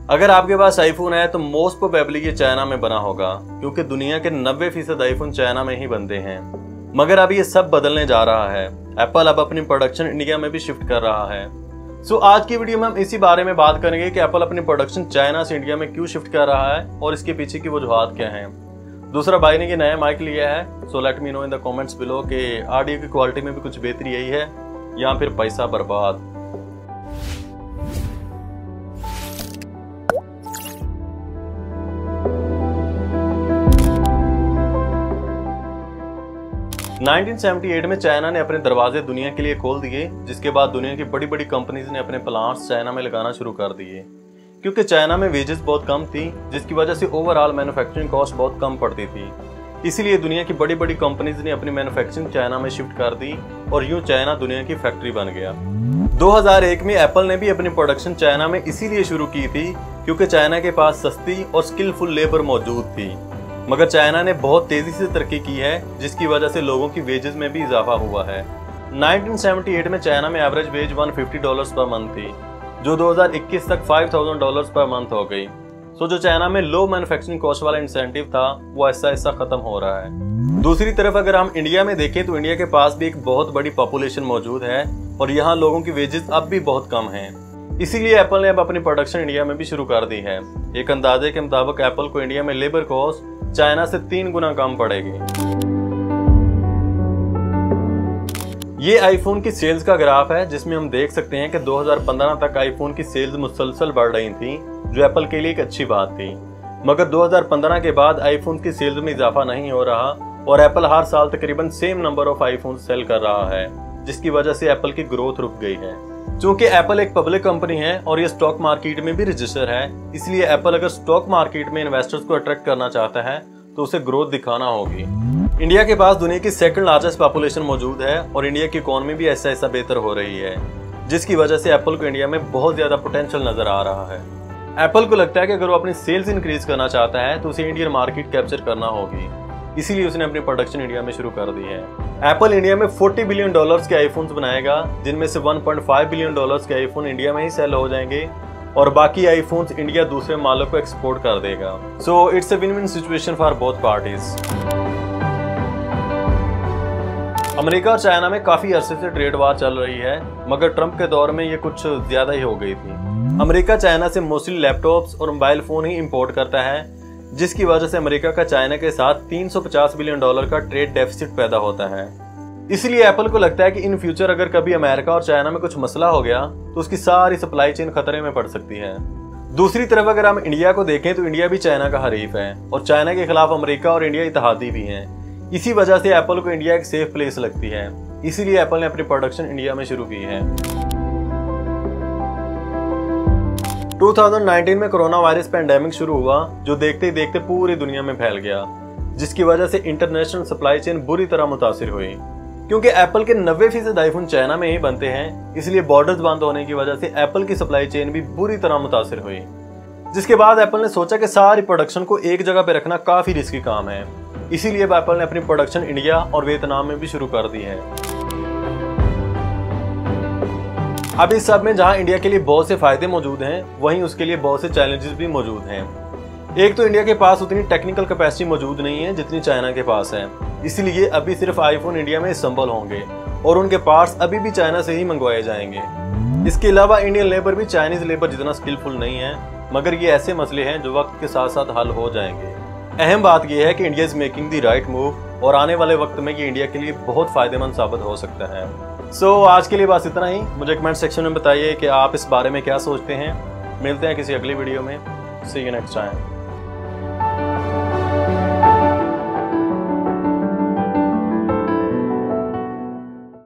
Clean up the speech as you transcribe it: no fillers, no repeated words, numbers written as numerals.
अगर आपके पास आईफोन है तो मोस्ट प्रोबेबली ये चाइना में बना होगा, क्योंकि दुनिया के 90% आईफोन चाइना में ही बनते हैं। मगर अब ये सब बदलने जा रहा है। एप्पल अब अपनी प्रोडक्शन इंडिया में भी शिफ्ट कर रहा है। सो आज की वीडियो में हम इसी बारे में बात करेंगे कि एप्पल अपनी प्रोडक्शन चाइना से इंडिया में क्यों शिफ्ट कर रहा है और इसके पीछे की वजूहात क्या हैं। दूसरा, भाई ने ये नया माइक लिया है, so let me know in the comments below कि ऑडियो की क्वालिटी में भी कुछ बेहतरी यही है या फिर पैसा बर्बाद। नाइनटीन 1978 में चाइना ने अपने दरवाजे दुनिया के लिए खोल दिए, जिसके बाद दुनिया की बड़ी बड़ी कंपनीज ने अपने प्लांट्स चाइना में लगाना शुरू कर दिए। क्योंकि चाइना में वेजेस बहुत कम थी, जिसकी वजह से ओवरऑल मैन्युफैक्चरिंग कॉस्ट बहुत कम पड़ती थी। इसीलिए दुनिया की बड़ी बड़ी कंपनीज ने अपनी मैन्युफैक्चरिंग चाइना में शिफ्ट कर दी और यूं चाइना दुनिया की फैक्ट्री बन गया। 2001 में एप्पल ने भी अपनी प्रोडक्शन चाइना में इसीलिए शुरू की थी क्योंकि चाइना के पास सस्ती और स्किलफुल लेबर मौजूद थी। मगर चाइना ने बहुत तेजी से तरक्की की है, जिसकी वजह से लोगों की वेजेस में भी इजाफा हुआ है। 1978 में चाइना में एवरेज वेज $150 पर मंथ थी, जो 2021 तक $5000 पर मंथ हो गई। सो जो चाइना में लो मैन्युफैक्चरिंग कॉस्ट वाला इंसेंटिव था वो ऐसा ऐसा खत्म हो रहा है। दूसरी तरफ अगर हम इंडिया में देखें तो इंडिया के पास भी एक बहुत बड़ी पॉपुलेशन मौजूद है और यहाँ लोगों की वेजेस अब भी बहुत कम है। इसीलिए एप्पल ने अब अपनी प्रोडक्शन इंडिया में भी शुरू कर दी है। एक अंदाजे के मुताबिक एप्पल को इंडिया में लेबर कॉस्ट चाइना से 3 गुना कम पड़ेगी। ये आईफोन की सेल्स का ग्राफ है, जिसमें हम देख सकते हैं कि 2015 तक आईफोन की सेल्स मुसलसल बढ़ रही थी, जो एप्पल के लिए एक अच्छी बात थी। मगर 2015 के बाद आईफोन की सेल्स में इजाफा नहीं हो रहा और एप्पल हर साल तकरीबन same number of iPhone sell कर रहा है, जिसकी वजह से एप्पल की ग्रोथ रुक गई है। चूंकि एप्पल एक पब्लिक कंपनी है और ये स्टॉक मार्केट में भी रजिस्टर है, इसलिए एप्पल अगर स्टॉक मार्केट में इन्वेस्टर्स को अट्रैक्ट करना चाहता है तो उसे ग्रोथ दिखाना होगी। इंडिया के पास दुनिया की सेकंड लार्जेस्ट पॉपुलेशन मौजूद है और इंडिया की इकोनॉमी भी ऐसा ऐसा बेहतर हो रही है, जिसकी वजह से एप्पल को इंडिया में बहुत ज्यादा पोटेंशियल नजर आ रहा है। एप्पल को लगता है कि अगर वो अपनी सेल्स इंक्रीज करना चाहता है तो उसे इंडियन मार्केट कैप्चर करना होगी, इसीलिए उसने अपनी प्रोडक्शन इंडिया में शुरू कर दी है। एप्पल इंडिया में $40 बिलियन के आईफोन्स बनाएगा, जिनमें से $1.5 बिलियन के आईफोन इंडिया में ही सेल हो जाएंगे और बाकी आईफोन्स इंडिया दूसरे मालों को एक्सपोर्ट कर देगा। So it's a win win situation for both parties. America और चाइना में काफी अरसे से ट्रेड वार चल रही है, मगर ट्रंप के दौर में ये कुछ ज्यादा ही हो गई थी। अमेरिका चाइना से मोस्टली लैपटॉप्स और मोबाइल फोन ही इंपोर्ट करता है, जिसकी वजह से अमेरिका का चाइना के साथ $350 बिलियन का ट्रेड डेफिसिट पैदा होता है। इसलिए एप्पल को लगता है कि इन फ्यूचर अगर कभी अमेरिका और चाइना में कुछ मसला हो गया तो उसकी सारी सप्लाई चेन खतरे में पड़ सकती है। दूसरी तरफ अगर हम इंडिया को देखें तो इंडिया भी चाइना का हरीफ है और चाइना के खिलाफ अमेरिका और इंडिया इत्तेहादी भी हैं। इसी वजह से एप्पल को इंडिया एक सेफ प्लेस लगती है, इसीलिए एप्पल ने अपनी प्रोडक्शन इंडिया में शुरू की है। 2019 में कोरोना वायरस पैंडेमिक शुरू हुआ, जो देखते ही देखते पूरी दुनिया में फैल गया, जिसकी वजह से इंटरनेशनल सप्लाई चेन बुरी तरह मुतासिर हुई। क्योंकि एप्पल के 90% आईफोन चाइना में ही बनते हैं, इसलिए बॉर्डर्स बंद होने की वजह से एप्पल की सप्लाई चेन भी बुरी तरह मुतासिर हुई। जिसके बाद एप्पल ने सोचा कि सारी प्रोडक्शन को एक जगह पे रखना काफी रिस्की काम है, इसीलिए एप्पल ने अपनी प्रोडक्शन इंडिया और वियतनाम में भी शुरू कर दी है। अब इस सब में जहां इंडिया के लिए बहुत से फायदे मौजूद हैं, वहीं उसके लिए बहुत से चैलेंजेस भी मौजूद हैं। एक तो इंडिया के पास उतनी टेक्निकल कैपेसिटी मौजूद नहीं है जितनी चाइना के पास है, इसलिए अभी सिर्फ आईफोन इंडिया में असेंबल होंगे और उनके पार्ट्स अभी भी चाइना से ही मंगवाए जाएंगे। इसके अलावा इंडियन लेबर भी चाइनीज लेबर जितना स्किलफुल नहीं है, मगर ये ऐसे मसले हैं जो वक्त के साथ साथ हल हो जाएंगे। अहम बात यह है कि India is making the right move और आने वाले वक्त में ये इंडिया के लिए बहुत फायदेमंद साबित हो सकता है। सो आज के लिए बस इतना ही। मुझे कमेंट सेक्शन में बताइए कि आप इस बारे में क्या सोचते हैं। मिलते हैं किसी अगली वीडियो में। सी यू नेक्स्ट टाइम।